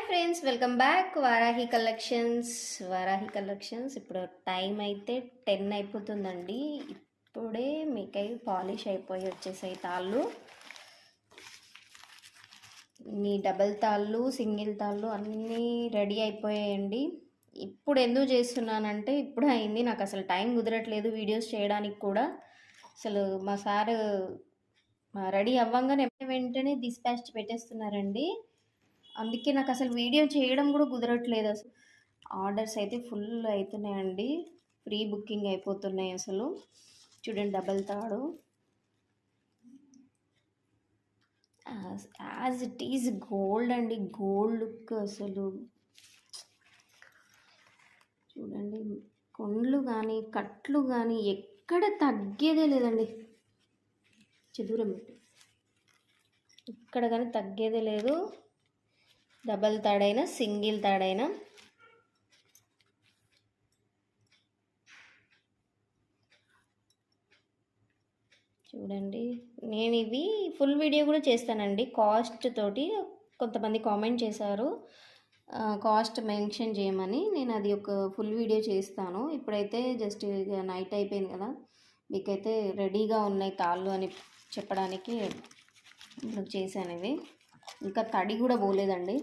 Friends, welcome back Varahi collections. ఇప్పుడు time అయితే 10 అయిపోతుందండి. ఇప్పుడే మీకై పాలిష్ అయిపోయి వచ్చేసాయి తాళ్ళు. మీ డబల్ తాళ్ళు, సింగిల్ తాళ్ళు అన్నీ రెడీ అయిపోయాయండి. ఇప్పుడు ఎందుకు చేస్తున్నానంటే ఇప్పుడు అయింది, నాకు అసలు టైం కుదరట్లేదు వీడియోస్ చేయడానికి కూడా. అసలు మా సారు రెడీ అవ్వంగానే వెంటనే డిస్పాచ్ పెట్టేస్తున్నారండి. అందుకే నాకు అసలు వీడియో చేయడం కూడా కుదరట్లేదు. అసలు ఆర్డర్స్ అయితే ఫుల్ అవుతున్నాయండి, ఫ్రీ బుకింగ్ అయిపోతున్నాయి. అసలు చూడండి, డబల్ తాడు యాజ్ ఇట్ ఈజ్ గోల్డ్ అండి, గోల్డ్ లుక్. అసలు చూడండి, కొండ్లు కానీ కట్లు కానీ ఎక్కడ తగ్గేదే లేదండి. చదూరం పెట్టి ఇక్కడ కానీ తగ్గేదే లేదు. డబల్ తాడైనా సింగిల్ తాడైనా చూడండి. నేను ఇవి ఫుల్ వీడియో కూడా చేస్తానండి కాస్ట్ తోటి. కొంతమంది కామెంట్ చేశారు కాస్ట్ మెన్షన్ చేయమని, నేను అది ఒక ఫుల్ వీడియో చేస్తాను. ఇప్పుడైతే జస్ట్ ఇక నైట్ అయిపోయింది కదా, మీకైతే రెడీగా ఉన్నాయి తాళ్ళు అని చెప్పడానికి ఇప్పుడు చేశాను. ఇవి ఇంకా తడి కూడా పోలేదండి.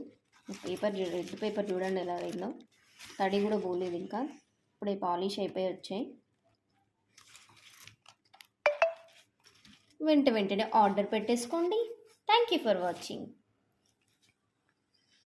పేపర్ రెడ్ పేపర్ చూడండి ఎలా అయిందో, తడి కూడా పోలేదు. ఇంకా ఇప్పుడే పాలిష్ అయిపోయి వచ్చాయి. వెంటనే ఆర్డర్ పెట్టేసుకోండి. Thank you for watching.